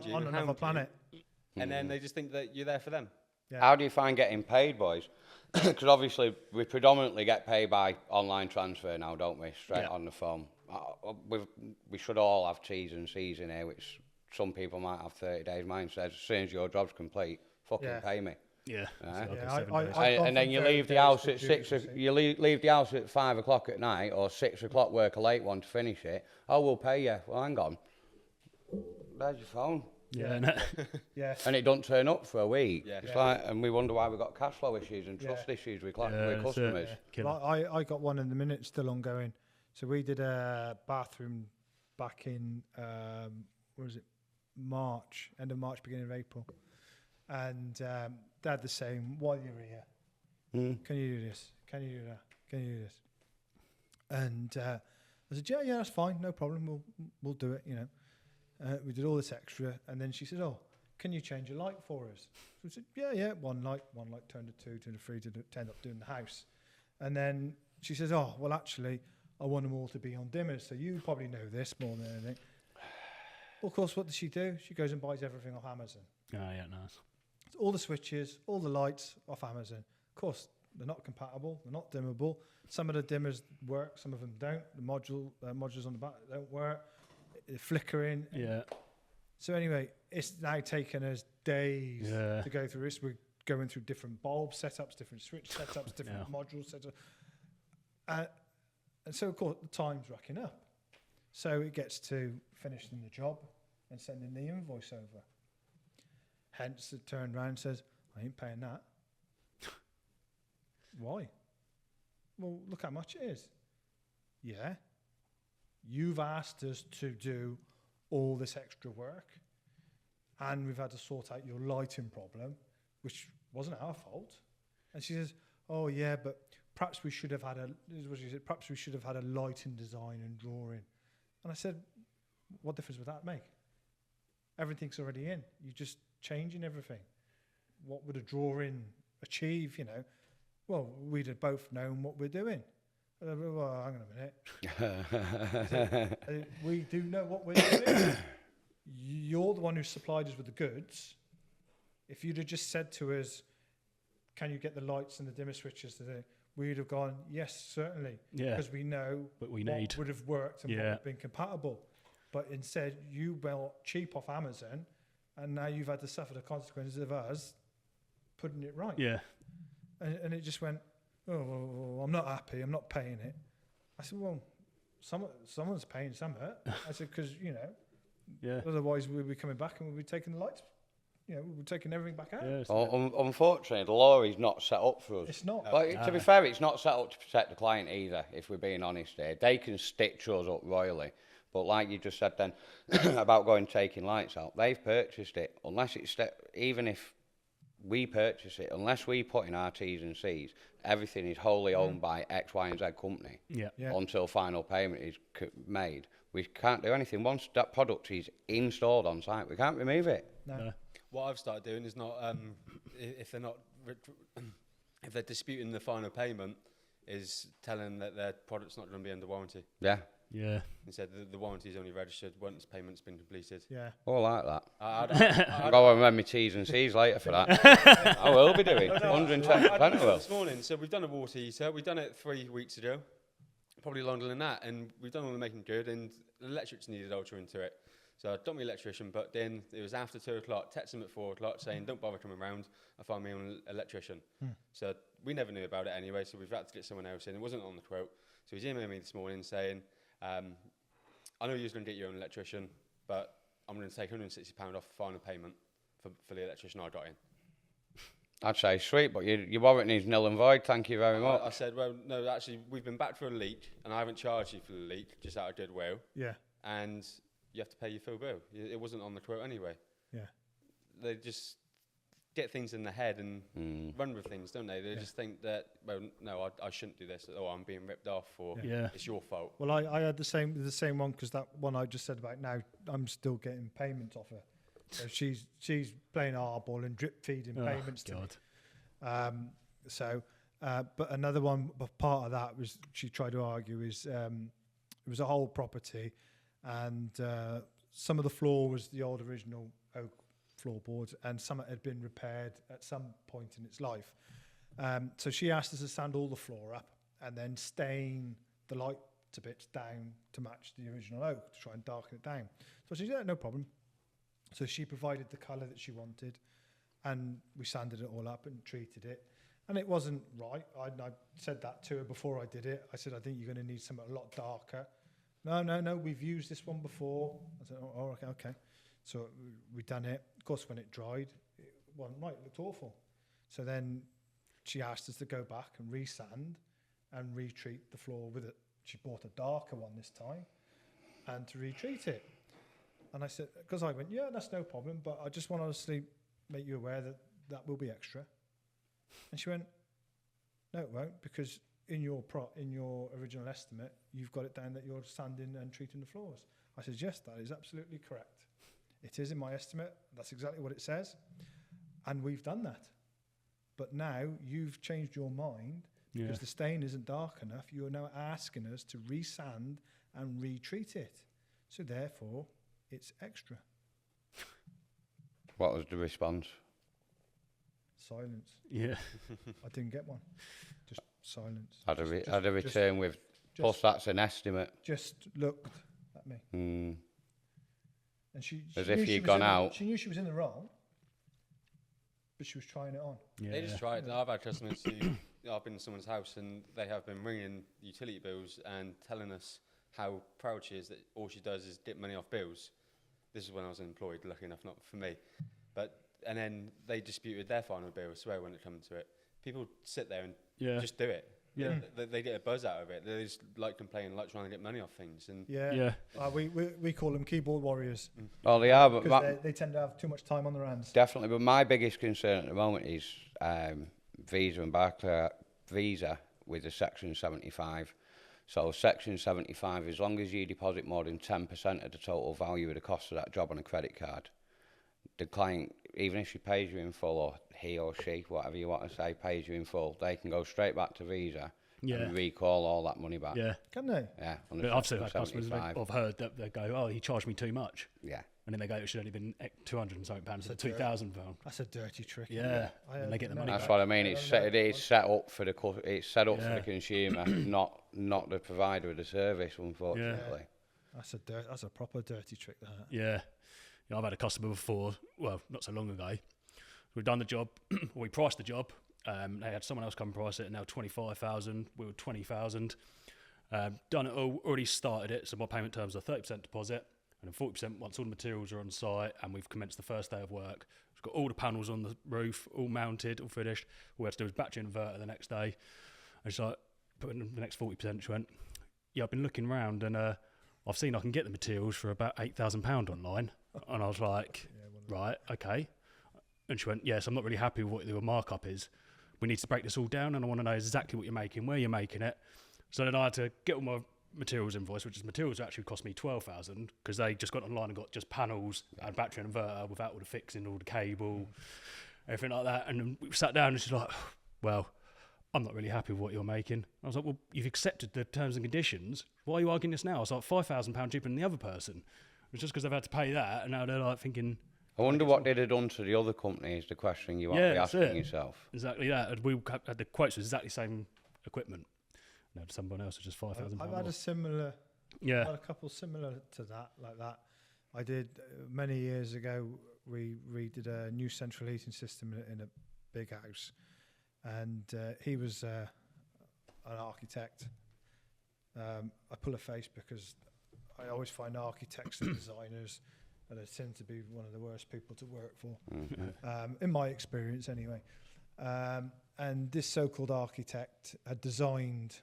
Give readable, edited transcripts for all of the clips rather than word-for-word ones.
around you on and another hound planet. you, and then they just think that you're there for them. Yeah. How do you find getting paid, boys? Because obviously we predominantly get paid by online transfer now, don't we? Straight on the phone. We should all have T's and C's in here, which some people might have 30 days. Mine says, as soon as your job's complete, fucking pay me. Yeah. And then you leave the house at you leave the house at 5 o'clock at night, or 6 o'clock, work a late one to finish it. Oh, we'll pay you. Well, hang on. There's your phone. Yeah. Yeah. And it don't turn up for a week. Yeah. It's like, and we wonder why we've got cash flow issues and trust issues with customers. Like I got one in the minute, still ongoing. So we did a bathroom back in March, end of March, beginning of April, and they had the same. While you're here, can you do this? Can you do that? Can you do this? And I said, yeah, that's fine, no problem. We'll do it. You know. We did all this extra, and then she said, "Oh, can you change a light for us?" So we said, "Yeah, one light turned to 2, turned to 3, to end up doing the house." And then she says, "Oh, well, actually, I want them all to be on dimmers, so you probably know this more than anything." Well, of course, what does she do? She goes and buys everything off Amazon. Oh, yeah, nice. So all the switches, all the lights off Amazon. Of course, they're not compatible, they're not dimmable. Some of the dimmers work, some of them don't. The modules on the back don't work. Flickering. Yeah. So anyway, it's now taken us days to go through this. We're going through different bulb setups, different switch setups, different module setups. And so, of course, the time's racking up. So it gets to finishing the job and sending the invoice over. Hence, it turned around and says, I ain't paying that. Why? Well, look how much it is. Yeah. You've asked us to do all this extra work, and we've had to sort out your lighting problem, which wasn't our fault. And she says, "Oh yeah, but perhaps we should have had perhaps we should have had a lighting design and drawing." And I said, "What difference would that make? Everything's already in. You're just changing everything. What would a drawing achieve? You know, well, we'd have both known what we're doing." Well, hang on a minute. We do know what we're doing. You're the one who supplied us with the goods. If you'd have just said to us, can you get the lights and the dimmer switches today? We'd have gone, yes, certainly. Yeah. Because we know what would have worked and what would have been compatible. But instead, you bought cheap off Amazon, and now you've had to suffer the consequences of us putting it right. Yeah. And it just went, oh, well, I'm not happy, I'm not paying it. I said, well, someone's paying some of it. I said, because, you know, otherwise we'll be coming back and we'll be taking the lights, you know, we're taking everything back out. Yeah, unfortunately, the law is not set up for us. It's not. But to be fair, it's not set up to protect the client either, if we're being honest here. They can stitch us up royally. But like you just said then, about going taking lights out, they've purchased it. Unless it's, even if we purchase it, unless we put in our T's and C's, everything is wholly owned by X, Y, and Z company until final payment is made. We can't do anything. Once that product is installed on site, we can't remove it. No. What I've started doing is not, if they're disputing the final payment, is telling that their product's not going to be under warranty. Yeah. Yeah. Instead, the warranty is only registered once payment's been completed. Yeah. Oh, I like that. I'll go and remember my T's and C's later for that. I will be doing 110% I will. This morning, so we've done a water heater. We've done it 3 weeks ago, probably longer than that, and we've done all the making good, and the electrics needed ultra into it. So I got my electrician, but then it was after 2 o'clock, text him at 4 o'clock saying, don't bother coming round, I'll find my own electrician. So we never knew about it anyway, so we've had to get someone else in. It wasn't on the quote. So he's emailing me this morning saying, I know you're going to get your own electrician, but I'm going to take £160 off the final payment for the electrician I got in. I'd say sweet, but your warranty is nil and void, thank you very much. I said, well, no, actually, we've been back for a leak, and I haven't charged you for the leak, just out of goodwill. Yeah. And you have to pay your full bill. It wasn't on the quote anyway. Yeah. They just get things in the head and run with things, don't they? They just think that, well, no, I shouldn't do this. Oh, I'm being ripped off, or it's your fault. Well, I had the same one, because that one I just said about now, I'm still getting payments off her. So she's playing hardball and drip feeding payments to me. But another one, part of that was she tried to argue is it was a whole property, and some of the floor was the old original oak floorboards, and some had been repaired at some point in its life. So she asked us to sand all the floor up and then stain the light bits down to match the original oak to try and darken it down. So she said, yeah, no problem. So she provided the colour that she wanted, and we sanded it all up and treated it. And it wasn't right. I said that to her before I did it. I said, I think you're going to need something a lot darker. No, we've used this one before. I said, oh, okay. So we done it. Of course, when it dried, it wasn't right. It looked awful. So then she asked us to go back and resand and retreat the floor with it. She bought a darker one this time and to retreat it. And I said, because I went, yeah, that's no problem, but I just want to honestly make you aware that that will be extra. And she went, no, it won't, because in your original estimate, you've got it down that you're sanding and treating the floors. I said, yes, that is absolutely correct. It is in my estimate. That's exactly what it says. And we've done that. But now you've changed your mind because the stain isn't dark enough. You are now asking us to resand and retreat it. So therefore, it's extra. What was the response? Silence. Yeah. I didn't get one. Just silence. Had a return with, plus that's an estimate. Just looked at me. And she As knew if she you'd was gone in out. She knew she was in the wrong, but she was trying it on. Yeah. They just tried. I've had customers who I've been in someone's house and they have been ringing utility bills and telling us how proud she is that all she does is dip money off bills. This is when I was employed, lucky enough, not for me. And then they disputed their final bill as well when it comes to it. People sit there and just do it. Yeah. They get a buzz out of it. They just like complaining, like trying to get money off things. And Yeah. We call them keyboard warriors Well, they are, but because they tend to have too much time on their hands. definitely. But my biggest concern at the moment is Visa and Barclays Visa with the Section 75. So Section 75, as long as you deposit more than 10% of the total value of the cost of that job on a credit card, the client, even if she pays you in full, or he or she, whatever you want to say, pays you in full, they can go straight back to Visa and recall all that money back. Yeah. Can they? Yeah. But I've seen customers I've heard that they go, oh, he charged me too much. Yeah. And then they go, it should only been £200 and something pounds, so £2,000. That's a dirty trick. Yeah. And they get the money That's back. what I mean. It's set up for the for the consumer, not the provider of the service. Unfortunately. That's a proper dirty trick. That. Yeah. You know, I've had a customer before, well, not so long ago. We've done the job, we priced the job. They had someone else come price it, and now 25,000. We were 20,000. Done it all, already started it. So my payment terms are 30% deposit, and then 40% once all the materials are on site, and we've commenced the first day of work. We've got all the panels on the roof, all mounted, all finished. All we had to do was battery inverter the next day. And she's like, put in the next 40%. She went, yeah, I've been looking around, and I've seen I can get the materials for about £8,000 online. And I was like, right, okay. And she went, yes, I'm not really happy with what your markup is. We need to break this all down, and I want to know exactly what you're making, where you're making it. So then I had to get all my materials invoice, which is materials actually cost me 12,000 because they just got online and got just panels and battery and inverter without all the fixing, all the cable, everything like that. And then we sat down and she's like, well, I'm not really happy with what you're making. I was like, well, you've accepted the terms and conditions. Why are you arguing this now? I was like, £5,000 cheaper than the other person. It's just because they've had to pay that, and now they're like thinking... I wonder what they'd have done to the other company is the question you might be asking yourself. Exactly that. And we had the quotes with exactly the same equiment. No, someone else was just £5,000. I've had a similar... Yeah. I've had a couple similar to that, like that. I did, many years ago, we did a new central heating system in a big house. And he was an architect. I pull a face because I always find architects and designers and they tend to be one of the worst people to work for, in my experience anyway. And this so-called architect had designed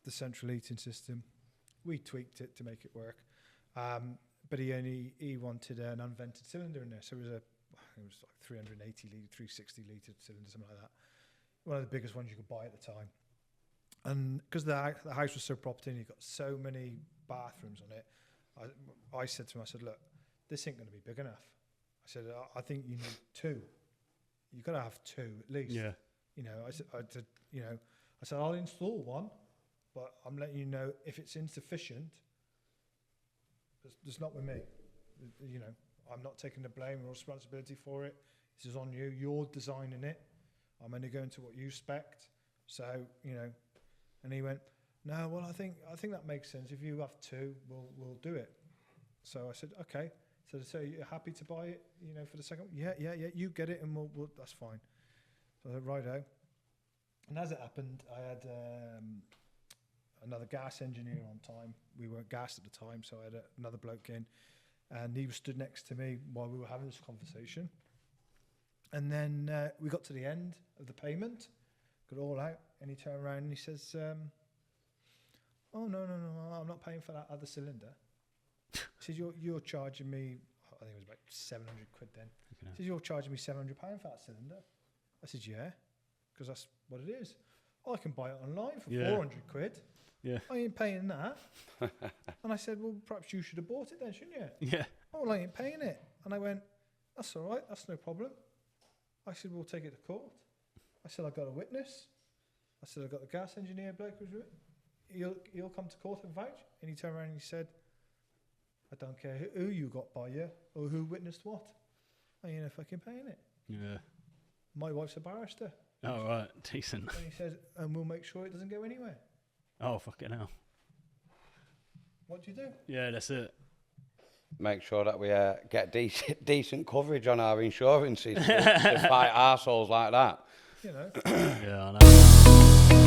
the central heating system. We tweaked it to make it work, but he wanted an unvented cylinder in there. So it was like 380 litre, 360 litre cylinder, something like that. One of the biggest ones you could buy at the time. And because the house was so propped in, you got so many bathrooms on it. I said to him, I said, look, this ain't going to be big enough. I said, I think you need two. You've got to have two at least. Yeah. You know, I said, I'll install one, but I'm letting you know if it's insufficient, it's not with me. You know, I'm not taking the blame or responsibility for it. This is on you. You're designing it. I'm only going to what you spec'd. So, you know, and he went, no, well, I think that makes sense. If you have two, we'll do it. So I said, okay. So you're happy to buy it, you know, for the second? Yeah, you get it and we'll that's fine. So I said, righto. And as it happened, I had another gas engineer on time. We weren't gassed at the time, so I had another bloke in, and he was stood next to me while we were having this conversation. And then we got to the end of the payment, got it all out, and he turned around and he says, oh, no, I'm not paying for that other cylinder. He says, you're charging me, I think it was about 700 quid then. He says, you're charging me £700 for that cylinder. I said, yeah, because that's what it is. I can buy it online for 400 quid. Yeah. I ain't paying that. And I said, well, perhaps you should have bought it then, shouldn't you? Yeah. Oh, well, I ain't paying it. And I went, that's all right, that's no problem. I said, we'll take it to court. I said, I got a witness. I said, I got the gas engineer bloke who's with it. He'll come to court and vouch. And he turned around and he said, I don't care who you got by you or who witnessed what. I ain't fucking paying it. Yeah. My wife's a barrister. Oh, right. Decent. And he said, and we'll make sure it doesn't go anywhere. Oh, fucking hell. What do you do? Yeah, that's it. Make sure that we get decent coverage on our insurances to fight arseholes like that. You know. Yeah, I know.